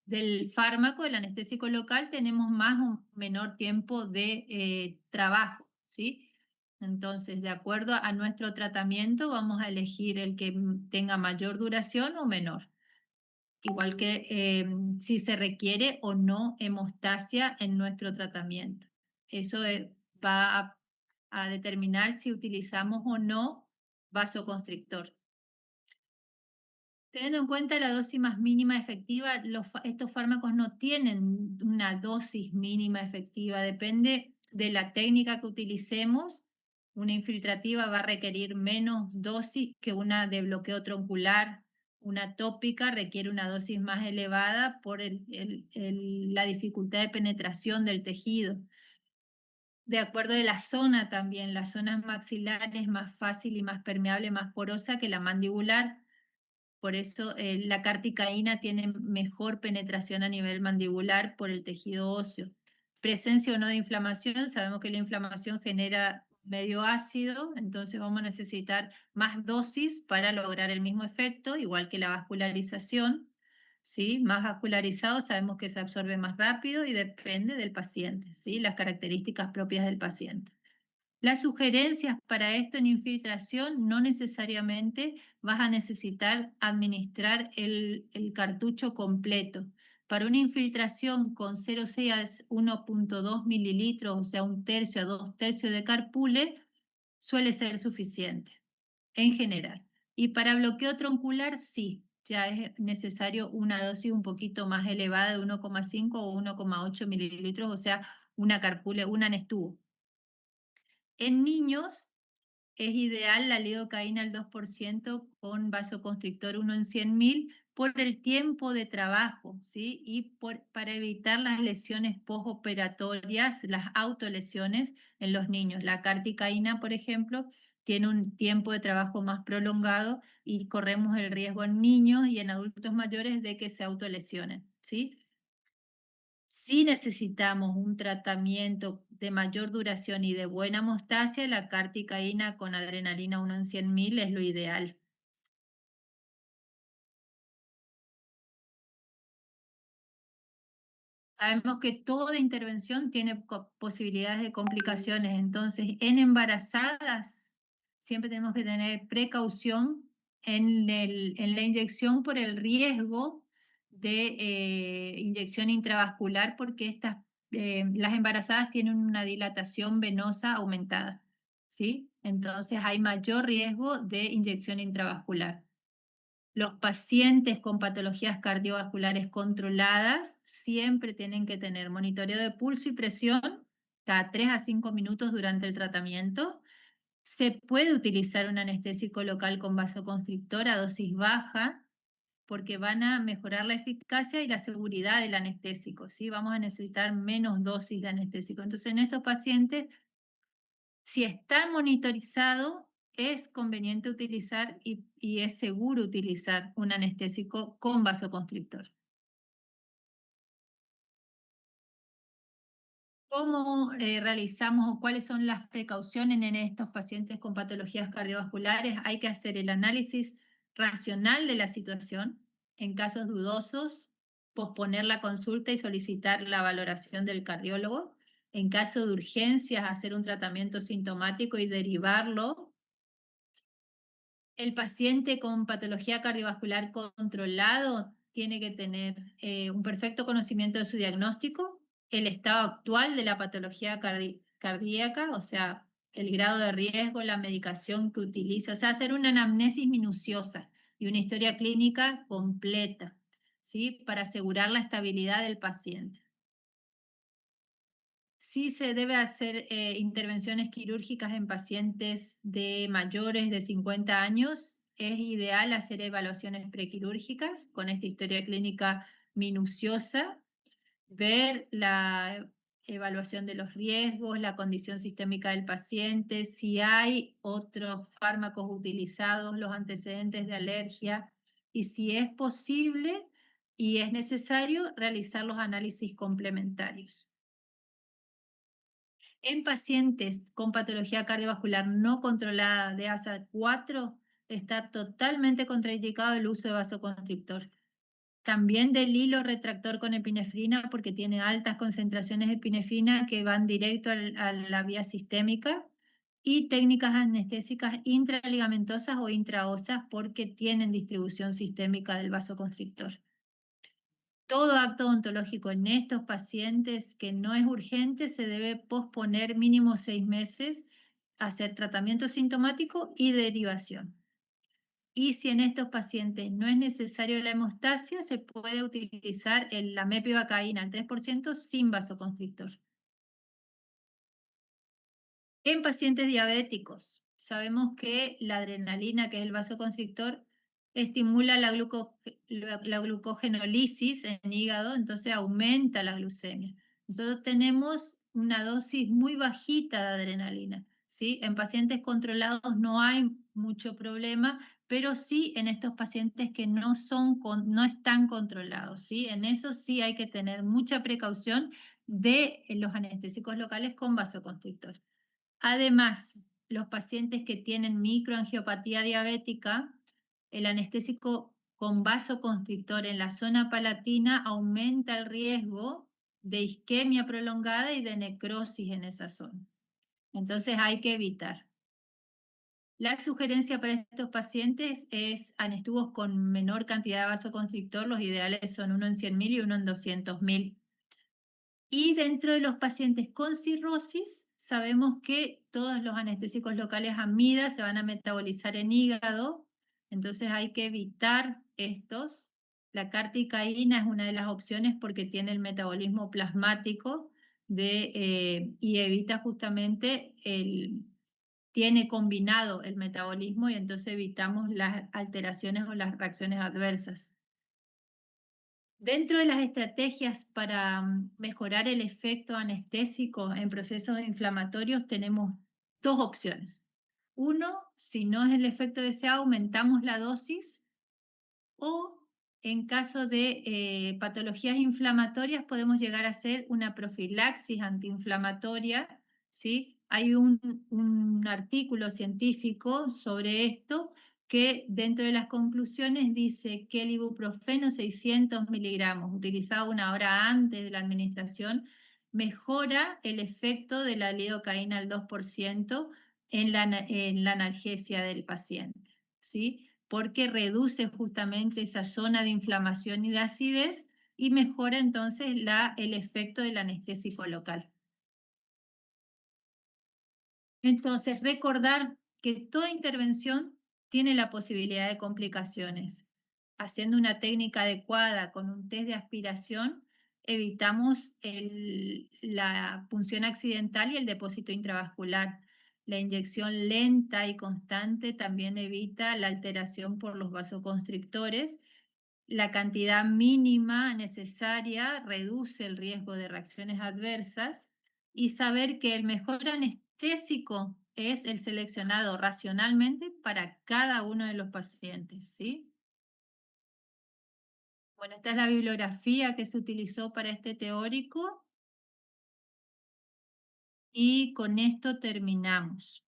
[SPEAKER 1] del fármaco, del anestésico local, tenemos más o menor tiempo de trabajo, ¿sí? Entonces, de acuerdo a nuestro tratamiento, vamos a elegir el que tenga mayor duración o menor. Igual que si se requiere o no hemostasia en nuestro tratamiento. Eso va a determinar si utilizamos o no vasoconstrictor. Teniendo en cuenta la dosis más mínima efectiva, estos fármacos no tienen una dosis mínima efectiva, depende de la técnica que utilicemos. Una infiltrativa va a requerir menos dosis que una de bloqueo troncular. Una tópica requiere una dosis más elevada por la dificultad de penetración del tejido. De acuerdo de la zona también, la zona maxilar es más fácil y más permeable, más porosa que la mandibular. Por eso la carticaína tiene mejor penetración a nivel mandibular por el tejido óseo. Presencia o no de inflamación, sabemos que la inflamación genera medio ácido, entonces vamos a necesitar más dosis para lograr el mismo efecto, igual que la vascularización. ¿Sí? Más vascularizado sabemos que se absorbe más rápido y depende del paciente, ¿sí? Las características propias del paciente. Las sugerencias para esto en infiltración no necesariamente vas a necesitar administrar el cartucho completo. Para una infiltración con 0,6 a 1,2 mililitros, o sea, 1/3 a 2/3 de carpule, suele ser suficiente en general. Y para bloqueo troncular, sí, ya es necesario una dosis un poquito más elevada de 1,5 o 1,8 mililitros, o sea, una carpule, un anestubo. En niños es ideal la lidocaína al 2% con vasoconstrictor 1 en 100.000 por el tiempo de trabajo, ¿sí? Y para evitar las lesiones postoperatorias, las autolesiones en los niños. La carticaína, por ejemplo, tiene un tiempo de trabajo más prolongado y corremos el riesgo en niños y en adultos mayores de que se autolesionen, ¿sí? Si necesitamos un tratamiento de mayor duración y de buena hemostasia, la carticaína con adrenalina 1 en 100.000 es lo ideal. Sabemos que toda intervención tiene posibilidades de complicaciones, entonces en embarazadas siempre tenemos que tener precaución en la inyección por el riesgo de inyección intravascular porque las embarazadas tienen una dilatación venosa aumentada, ¿sí? Entonces hay mayor riesgo de inyección intravascular. Los pacientes con patologías cardiovasculares controladas siempre tienen que tener monitoreo de pulso y presión cada 3 a 5 minutos durante el tratamiento. Se puede utilizar un anestésico local con vasoconstrictor a dosis baja porque van a mejorar la eficacia y la seguridad del anestésico, ¿sí? Vamos a necesitar menos dosis de anestésico. Entonces, en estos pacientes Si está monitorizado, es conveniente utilizar y es seguro utilizar un anestésico con vasoconstrictor. ¿Cómo realizamos o cuáles son las precauciones en estos pacientes con patologías cardiovasculares? Hay que hacer el análisis racional de la situación. En casos dudosos, posponer la consulta y solicitar la valoración del cardiólogo. En caso de urgencias, hacer un tratamiento sintomático y derivarlo. El paciente con patología cardiovascular controlado tiene que tener un perfecto conocimiento de su diagnóstico, el estado actual de la patología cardíaca, o sea, el grado de riesgo, la medicación que utiliza, o sea, hacer una anamnesis minuciosa y una historia clínica completa, ¿sí? Para asegurar la estabilidad del paciente. Sí se debe hacer intervenciones quirúrgicas en pacientes de mayores de 50 años. Es ideal hacer evaluaciones prequirúrgicas con esta historia clínica minuciosa, ver la evaluación de los riesgos, la condición sistémica del paciente, si hay otros fármacos utilizados, los antecedentes de alergia y si es posible y es necesario realizar los análisis complementarios. En pacientes con patología cardiovascular no controlada de ASA4 está totalmente contraindicado el uso de vasoconstrictor. También del hilo retractor con epinefrina porque tiene altas concentraciones de epinefrina que van directo a la vía sistémica y técnicas anestésicas intraligamentosas o intraosas porque tienen distribución sistémica del vasoconstrictor. Todo acto odontológico en estos pacientes que no es urgente se debe posponer mínimo 6 meses, hacer tratamiento sintomático y derivación. Y si en estos pacientes no es necesario la hemostasia, se puede utilizar la mepivacaína al 3% sin vasoconstrictor. En pacientes diabéticos, sabemos que la adrenalina, que es el vasoconstrictor, estimula la glucogenólisis en hígado, entonces aumenta la glucemia. Nosotros tenemos una dosis muy bajita de adrenalina, ¿sí? En pacientes controlados no hay mucho problema, pero sí en estos pacientes que no están controlados, ¿sí? En eso sí hay que tener mucha precaución de los anestésicos locales con vasoconstrictor. Además, los pacientes que tienen microangiopatía diabética, el anestésico con vasoconstrictor en la zona palatina aumenta el riesgo de isquemia prolongada y de necrosis en esa zona. Entonces hay que evitar. La sugerencia para estos pacientes es anestubos con menor cantidad de vasoconstrictor. Los ideales son uno en 100.000 y uno en 200.000. Y dentro de los pacientes con cirrosis, sabemos que todos los anestésicos locales amida se van a metabolizar en hígado, entonces hay que evitar estos. La carticaína es una de las opciones porque tiene el metabolismo plasmático y evita justamente tiene combinado el metabolismo y entonces evitamos las alteraciones o las reacciones adversas. Dentro de las estrategias para mejorar el efecto anestésico en procesos inflamatorios tenemos dos opciones. Uno, si no es el efecto deseado, aumentamos la dosis o en caso de patologías inflamatorias podemos llegar a hacer una profilaxis antiinflamatoria, ¿sí? Hay un artículo científico sobre esto que dentro de las conclusiones dice que el ibuprofeno 600 miligramos, utilizado una hora antes de la administración, mejora el efecto de la lidocaína al 2% en la analgesia del paciente, ¿sí? Porque reduce justamente esa zona de inflamación y de acidez y mejora entonces el efecto del anestésico local. Entonces, recordar que toda intervención tiene la posibilidad de complicaciones. Haciendo una técnica adecuada con un test de aspiración, evitamos la punción accidental y el depósito intravascular. La inyección lenta y constante también evita la alteración por los vasoconstrictores. La cantidad mínima necesaria reduce el riesgo de reacciones adversas y saber que el mejor anestésico anestésico es el seleccionado racionalmente para cada uno de los pacientes, ¿sí? Bueno, esta es la bibliografía que se utilizó para este teórico. Y con esto terminamos.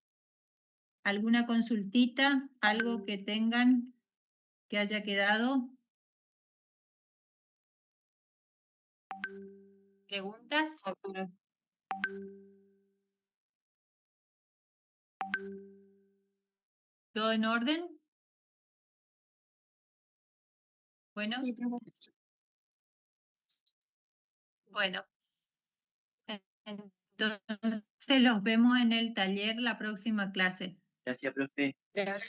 [SPEAKER 1] ¿Alguna consultita? ¿Algo que tengan que haya quedado? ¿Preguntas? ¿Todo en orden? Bueno,
[SPEAKER 2] Sí, profe.
[SPEAKER 1] bueno. Entonces los vemos en el taller la próxima clase.
[SPEAKER 3] Gracias, profe.
[SPEAKER 2] Gracias.